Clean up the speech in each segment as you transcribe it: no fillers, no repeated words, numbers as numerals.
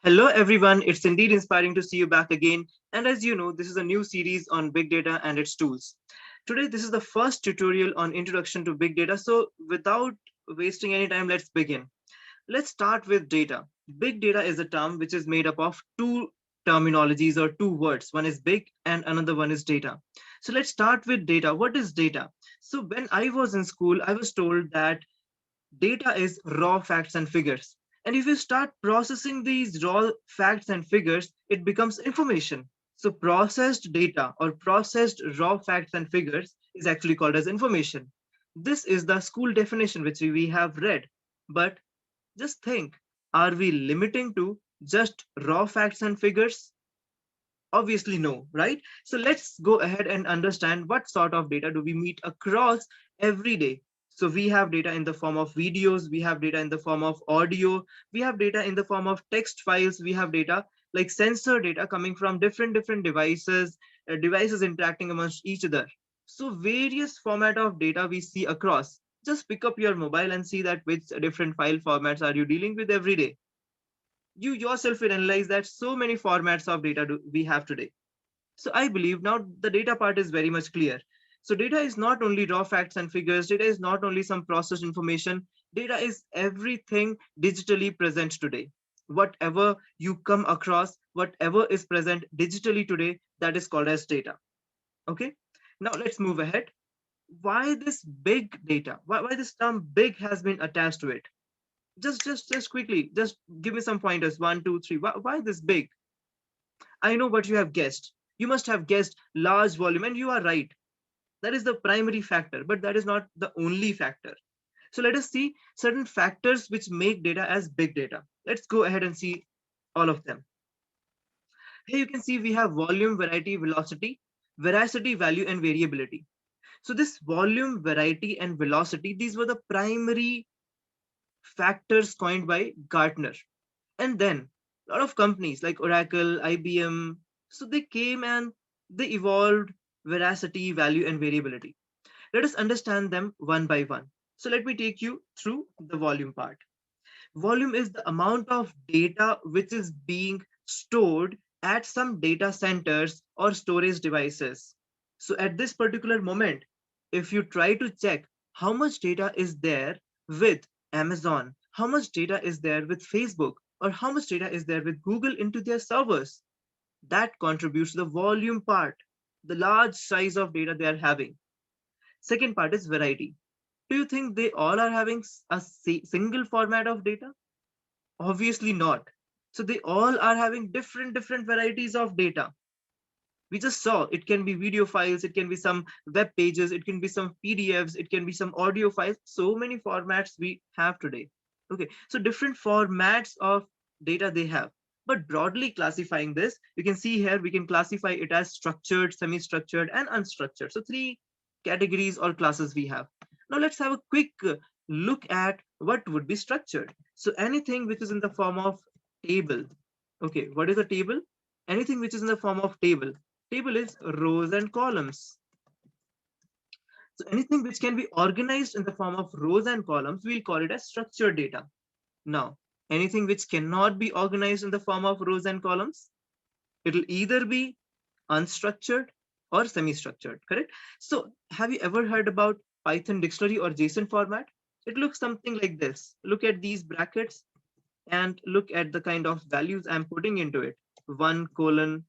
Hello, everyone. It's indeed inspiring to see you back again. And as you know, this is a new series on big data and its tools. Today, this is the first tutorial on introduction to big data. So without wasting any time, let's begin. Let's start with data. Big data is a term which is made up of two terminologies or two words. One is big and another one is data. So let's start with data. What is data? So when I was in school, I was told that data is raw facts and figures. And if you start processing these raw facts and figures, it becomes information. So processed data or processed raw facts and figures is actually called as information. This is the school definition which we have read. But just think, are we limiting to just raw facts and figures? Obviously, no, right? So let's go ahead and understand what sort of data do we meet across every day. So we have data in the form of videos, we have data in the form of audio, we have data in the form of text files, we have data like sensor data coming from different devices, devices interacting amongst each other. So various format of data we see across. Just pick up your mobile and see that which different file formats are you dealing with every day. You yourself will analyze that so many formats of data do we have today. So I believe now the data part is very much clear. So data is not only raw facts and figures, data is not only some processed information, data is everything digitally present today. Whatever you come across, whatever is present digitally today, that is called as data. Okay. Now let's move ahead. Why this big data? Why this term big has been attached to it? Just quickly, just give me some pointers. One, two, three. Why this big? I know what you have guessed. You must have guessed large volume, and you are right. That is the primary factor, but that is not the only factor. So let us see certain factors which make data as big data. Let's go ahead and see all of them. Here you can see we have volume, variety, velocity, veracity, value, and variability. So this volume, variety, and velocity, these were the primary factors coined by Gartner. And then a lot of companies like Oracle, IBM, so they came and they evolved veracity, value, and variability. Let us understand them one by one. So let me take you through the volume part. Volume is the amount of data which is being stored at some data centers or storage devices. So at this particular moment, if you try to check how much data is there with Amazon, how much data is there with Facebook, or how much data is there with Google into their servers, that contributes to the volume part, the large size of data they are having. Second part is variety. Do you think they all are having a single format of data? Obviously not. So they all are having different varieties of data. We just saw it can be video files, it can be some web pages, it can be some PDFs, it can be some audio files. So many formats we have today. Okay, so different formats of data they have. But broadly classifying this, you can see here we can classify it as structured, semi-structured, and unstructured. So three categories or classes we have. Now let's have a quick look at what would be structured. So anything which is in the form of table. Okay, what is a table? Anything which is in the form of table. Table is rows and columns. So anything which can be organized in the form of rows and columns, we'll call it as structured data. Now, anything which cannot be organized in the form of rows and columns, it'll either be unstructured or semi-structured, correct? So have you ever heard about Python dictionary or JSON format? It looks something like this. Look at these brackets and look at the kind of values I'm putting into it. 1 colon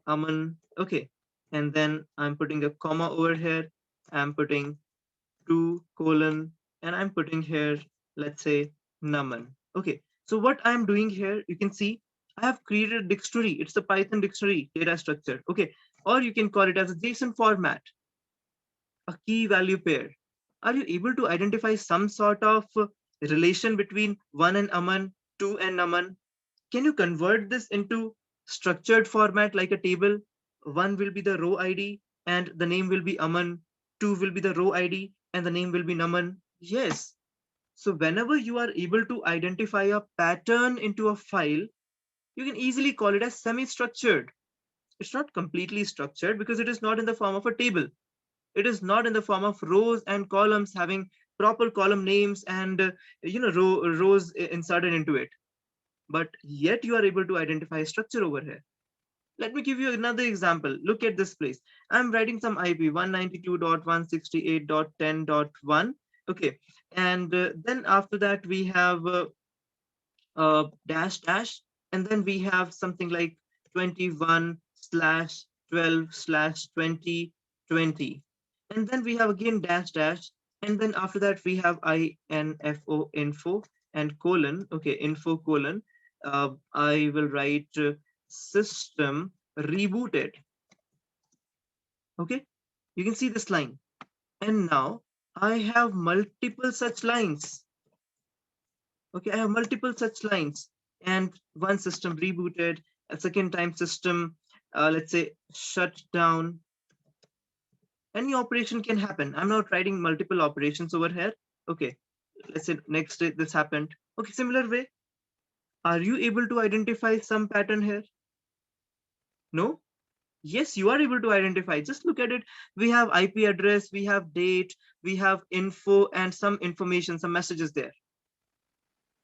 aman, okay. And then I'm putting a comma over here. I'm putting 2 colon, and I'm putting here, let's say, naman. Okay, so what I'm doing here, you can see I have created a dictionary. It's a Python dictionary data structure. Okay, or you can call it as a JSON format, a key value pair. Are you able to identify some sort of relation between 1 and aman, 2 and naman? Can you convert this into structured format like a table? One will be the row ID and the name will be Aman. Two will be the row ID and the name will be Naman. Yes. So whenever you are able to identify a pattern into a file, you can easily call it as semi-structured. It's not completely structured because it is not in the form of a table. It is not in the form of rows and columns having proper column names and rows inserted into it, but yet you are able to identify a structure over here. Let me give you another example. Look at this place. I'm writing some IP 192.168.10.1. Okay, and then after that we have dash dash, and then we have something like 21 slash 12 slash 2020, and then we have again dash dash, and then after that we have info and colon. Okay, info colon. I will write system rebooted. Okay, you can see this line, and now I have multiple such lines. Okay, I have multiple such lines, and one system rebooted, a second time system, let's say, shut down. Any operation can happen. I'm not writing multiple operations over here. Okay, let's say next day this happened. Okay, similar way. Are you able to identify some pattern here? No? Yes, you are able to identify. Just look at it. We have IP address, we have date, we have info, and some information, some messages there.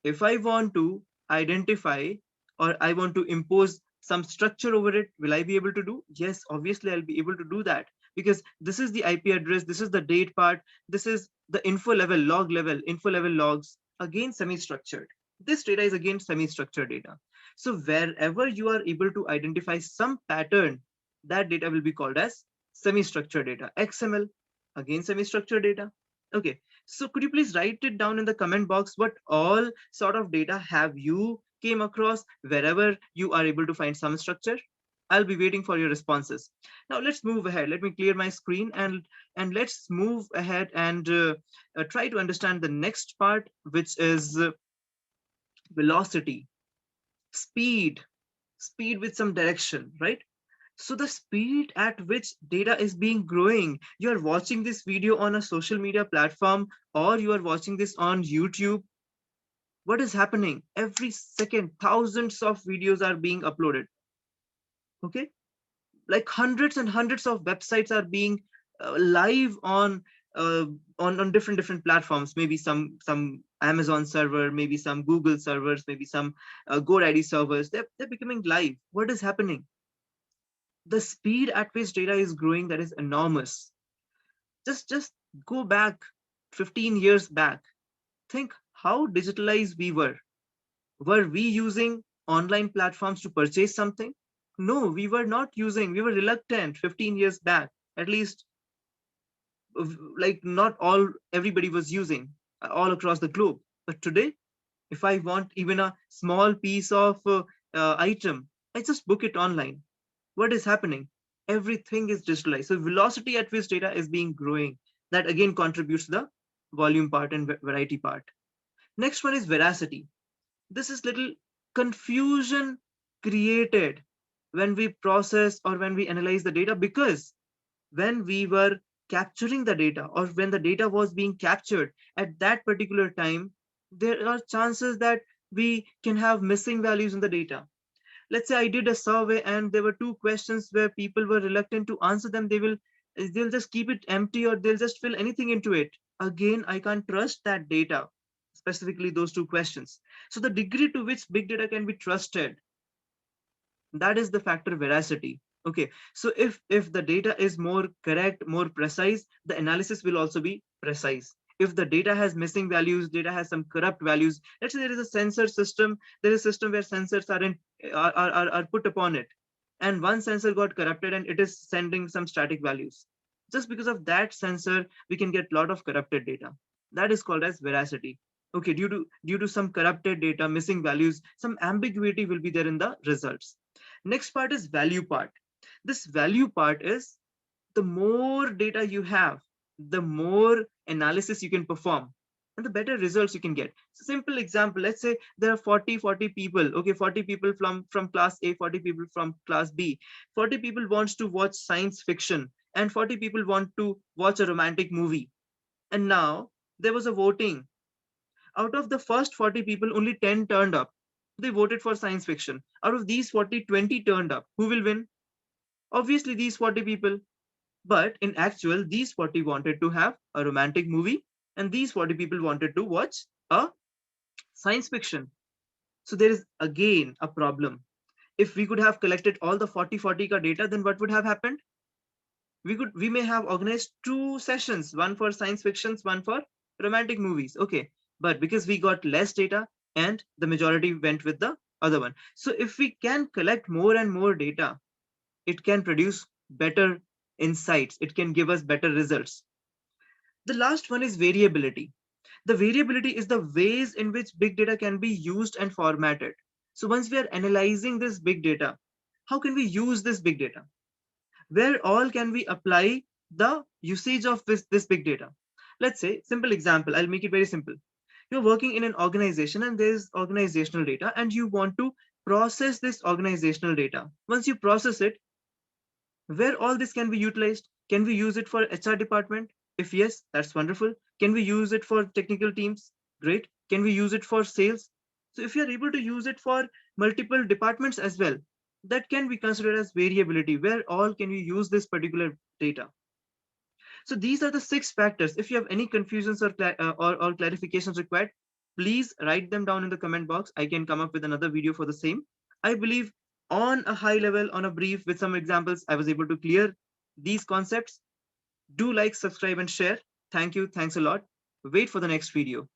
If I want to identify or I want to impose some structure over it, will I be able to do? Yes, obviously I'll be able to do that, because this is the IP address, this is the date part, this is the info level, log level, info level logs, again semi-structured. This data is again semi-structured data. So wherever you are able to identify some pattern, that data will be called as semi-structured data. XML, again semi-structured data. Okay, so could you please write it down in the comment box, what all sort of data have you came across wherever you are able to find some structure? I'll be waiting for your responses. Now let's move ahead. Let me clear my screen, and let's move ahead and try to understand the next part, which is velocity, speed, speed with some direction, right? So the speed at which data is being growing, you're watching this video on a social media platform or you are watching this on YouTube. What is happening? Every second, thousands of videos are being uploaded. Okay, like hundreds and hundreds of websites are being live uh, on different platforms. Maybe some Amazon server, maybe some Google servers, maybe some GoDaddy servers. They're becoming live. What is happening? The speed at which data is growing, that is enormous. Just go back 15 years back. Think how digitalized we were. Were we using online platforms to purchase something? No, we were not using. We were reluctant 15 years back. At least, like not all everybody was using all across the globe. But today, if I want even a small piece of item, I just book it online. What is happening? Everything is digitalized. So velocity at which data is being growing. That again contributes to the volume part and variety part. Next one is veracity. This is little confusion created when we process or when we analyze the data, because when we were capturing the data or when the data was being captured at that particular time, there are chances that we can have missing values in the data. Let's say I did a survey and there were two questions where people were reluctant to answer them. They'll just keep it empty or they'll just fill anything into it. Again, I can't trust that data, specifically those two questions. So the degree to which big data can be trusted, that is the factor veracity. Okay, so if the data is more correct, more precise, the analysis will also be precise. If the data has missing values, data has some corrupt values, let's say there is a sensor system, there is a system where sensors are put upon it, and one sensor got corrupted and it is sending some static values. Just because of that sensor, we can get a lot of corrupted data. That is called as veracity. Okay, due to some corrupted data, missing values, some ambiguity will be there in the results. Next part is value part. This value part is, the more data you have, the more analysis you can perform and the better results you can get. So simple example, let's say there are 40 people. Okay, 40 people from class A, 40 people from class B. 40 people wants to watch science fiction and 40 people want to watch a romantic movie. And now there was a voting. Out of the first 40 people, only 10 turned up. They voted for science fiction. Out of these 40, 20 turned up. Who will win? Obviously, these 40 people. But in actual, these 40 wanted to have a romantic movie. and these 40 people wanted to watch a science fiction. So there is again a problem. If we could have collected all the 40 ka data, then what would have happened? We may have organized two sessions, one for science fictions, one for romantic movies. Okay, but because we got less data and the majority went with the other one. So if we can collect more and more data, it can produce better insights, it can give us better results. The last one is variability. The variability is the ways in which big data can be used and formatted. So once we are analyzing this big data, how can we use this big data? Where all can we apply the usage of this big data? Let's say, simple example, I'll make it very simple. You're working in an organization and there's organizational data and you want to process this organizational data. Once you process it, where all this can be utilized? Can we use it for HR department? If yes, that's wonderful. Can we use it for technical teams? Great. Can we use it for sales? So if you're able to use it for multiple departments as well, that can be considered as variability. Where all can we use this particular data? So these are the 6 factors. If you have any confusions or clarifications required, please write them down in the comment box. I can come up with another video for the same. I believe on a high level, on a brief with some examples, I was able to clear these concepts. Do like, subscribe, and share. Thank you. Thanks a lot. Wait for the next video.